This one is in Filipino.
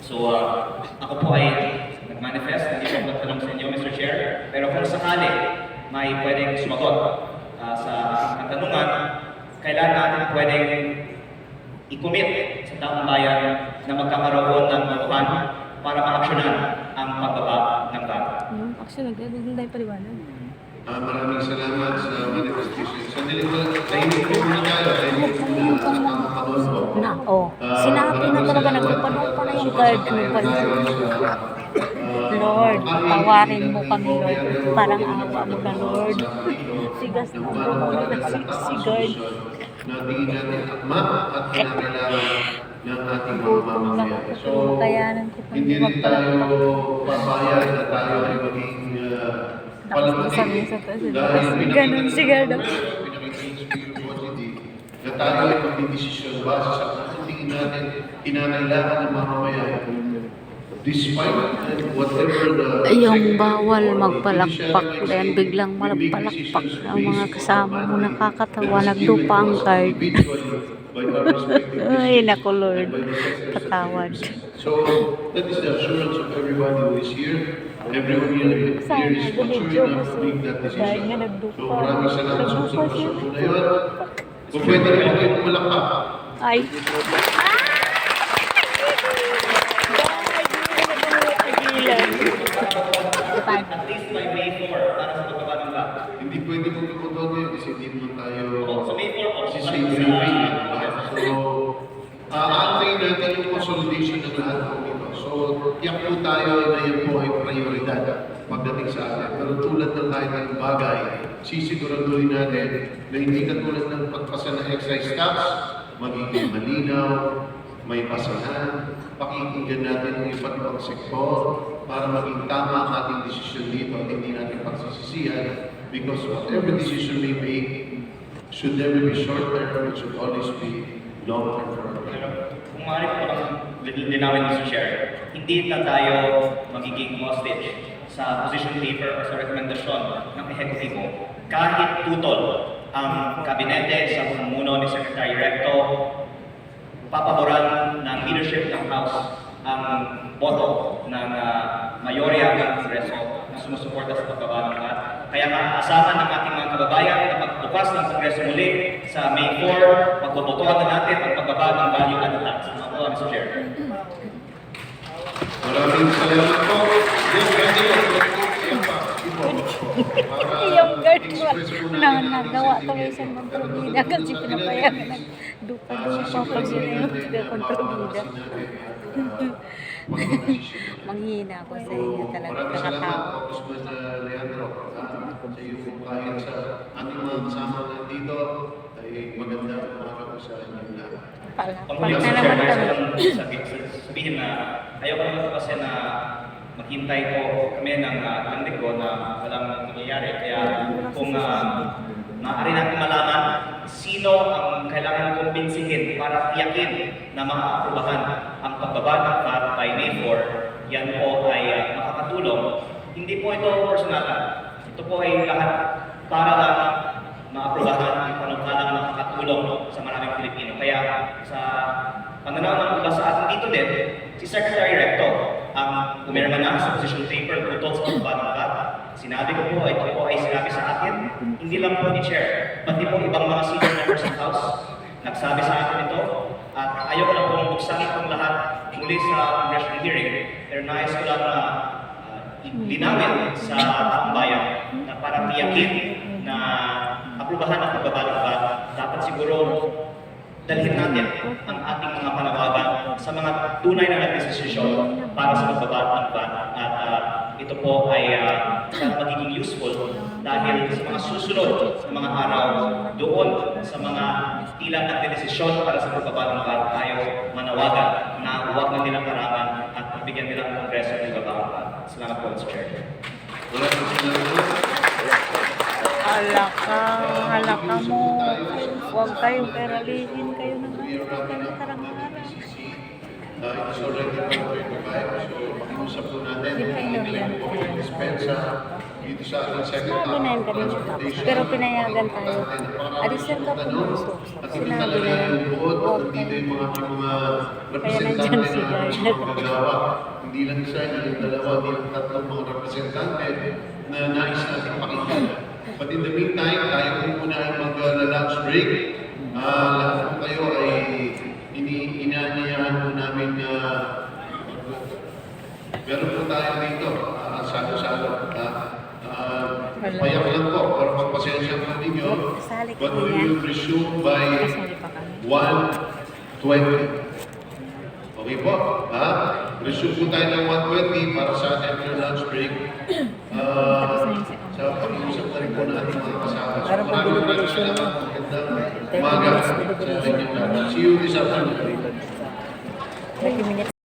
So, ako po ay nag-manifest, hindi ko magtanong sa inyo, Mr. Chair, pero kung sakali may pwedeng sumagot sa aking katanungan, kailan natin pwedeng i-commit sa taong bayan na magkakaroon ng baguhan para ma-actionan ang pagbaba ng VAT. Actually, hindi tayo paliwanag. Maraming salamat sa manifestation. Sandali ko lang, tahimik po muna tayo. Tahimik po muna ang panood ko. Sinabi na talaga, nagpapanood pa na yung guard mo pa Lord, tawarin mo kami, Lord. Parang awa mo na, Lord. Sigas na mo si guard. Natingin natin akma at kinakailangan ng ating mga mamamayan. So, hindi rin tayo papayag na tayo ay maging palamutin dahil ganun si guard. Na tayo ay magdidesisyon base sa tingin natin kinakailangan ng mamamayan. Despite whatever the Yung bawal magpalakpak then biglang malapalakpak ang mga kasama mo, nakakatawa, nagdupa ang card. Ay naku Lord, patawad. So that is the assurance of everybody who is here. Everyone here is mature enough to make that decision. So maraming salamat sa obserbasyon po na yun. Kung pwede kayo malakpak. Ay. At least by May 4 para sa pagbaba ng VAT. Hindi pwede mo ipagod ngayon kasi hindi mo tayo So May 4 po. kasi sa briefing. So, aantayin natin yung consolidation ng lahat po ito. So, tiyak po tayo na yan po ay prioridad pagdating sa atin. Pero tulad ng kahit anong bagay, sisiguraduhin natin na hindi katulad ng pagpasa ng excise tax, magiging malinaw, may pasahan, pakikinggan natin ang iba't ibang sektor para maging tama ang ating desisyon dito at hindi natin pagsisisihan because whatever decision we make should never be short-term, it should always be long-term for our country. Kung maaari po lang linawin, Mr. Chair, hindi na tayo magiging hostage sa position paper o sa rekomendasyon ng ehekutibo kahit tutol ang kabinete sa pamumuno ni Secretary Recto, papaboran ng leadership ng House ang boto ng mayorya ng Kongreso na sumusuporta sa pagbaba ng VAT. Kaya asahan ng ating mga kababayan na pagbukas ng Kongreso muli sa May 4, pagbobotohan na natin ang pagbaba ng value added tax. Ako, Mr. Chair. Maraming salamat po. Yung guard mo na nagawa tuloy sa kontrabida kasi pinapayagan nagdupa-dupa pag sila yung kontrabida. Manghina ako sa inyo talaga, Maraming salamat kakatawa. po, Congressman Leandro. Sa iyo po kahit sa ating mga kasama nandito ay magandang umaga po sa inyong lahat. Pangulong Mr. Chair, nais ko lang sabihin na ayaw ko naman kasi na maghintay po kami ng landig ko na walang nangyayari. Kaya kung maaari natin malaman sino ang kailangan kumbinsihin para tiyakin na maaaprobahan ang pagbaba ng VAT by May 4, yan po ay makakatulong. Hindi po ito personal. Ito po ay lahat para lang maaprobahan ang panukalang nakakatulong sa maraming Pilipino. Kaya sa pananaw ng iba sa atin dito din, si Secretary Recto ang pumirma na sa position paper tungkol sa pagbaba ng VAT. Sinabi ko po, ito po ay sinabi sa atin, hindi lang po ni Chair, pati po ibang mga senior members ng House, nagsabi sa atin ito, at ayaw ko lang pong buksan itong lahat muli sa congressional hearing, pero nais ko lang na linawin sa taong bayan na para tiyakin na aprubahan ang pagbaba ng VAT, dapat siguro dalhin natin ang ating mga panawagan sa mga tunay na nagdesisyon para sa pagbaba ng VAT. At ito po ay magiging useful dahil sa mga susunod na mga araw doon sa mga tila nagdesisyon para sa pagbaba ng VAT tayo manawagan na huwag na nilang karaman at bigyan nila ang Kongreso ng pagbaba ng VAT. Salamat po, Mr. Chair. Wala po salamat. Halaka mo. Huwag kayong peralihin kayo ng karangaran. It's already 1:25, so pakiusap po natin kung ilan po yung dispensa dito sa ating second Sinabi na yun kanina tapos, pero pinayagan tayo. Alisan ka po ng suso. At hindi Sinabi talaga na yun. yung buod, at nandito yung mga representante nandyan si ng Guy. ating mga manggagawa. Hindi lang isa, hindi lang dalawa, hindi lang tatlong mga representante na nais natin pakinggan. But in the meantime, tayo po muna ay mag-lunch break. Lahat po kayo ay inaanyayahan po namin na meron po tayo dito, salo-salo. Payak lang po, para magpasensya po ninyo. But we will resume by Kasali pa kami. 1:20. Okay po, ha? Resume po tayo ng 1:20 para sa ating lunch break. Sa pag-iusap na rin po natin mga kasama. So, maraming salamat. Magandang umaga sa inyong lahat. See you this afternoon. 30 minutes.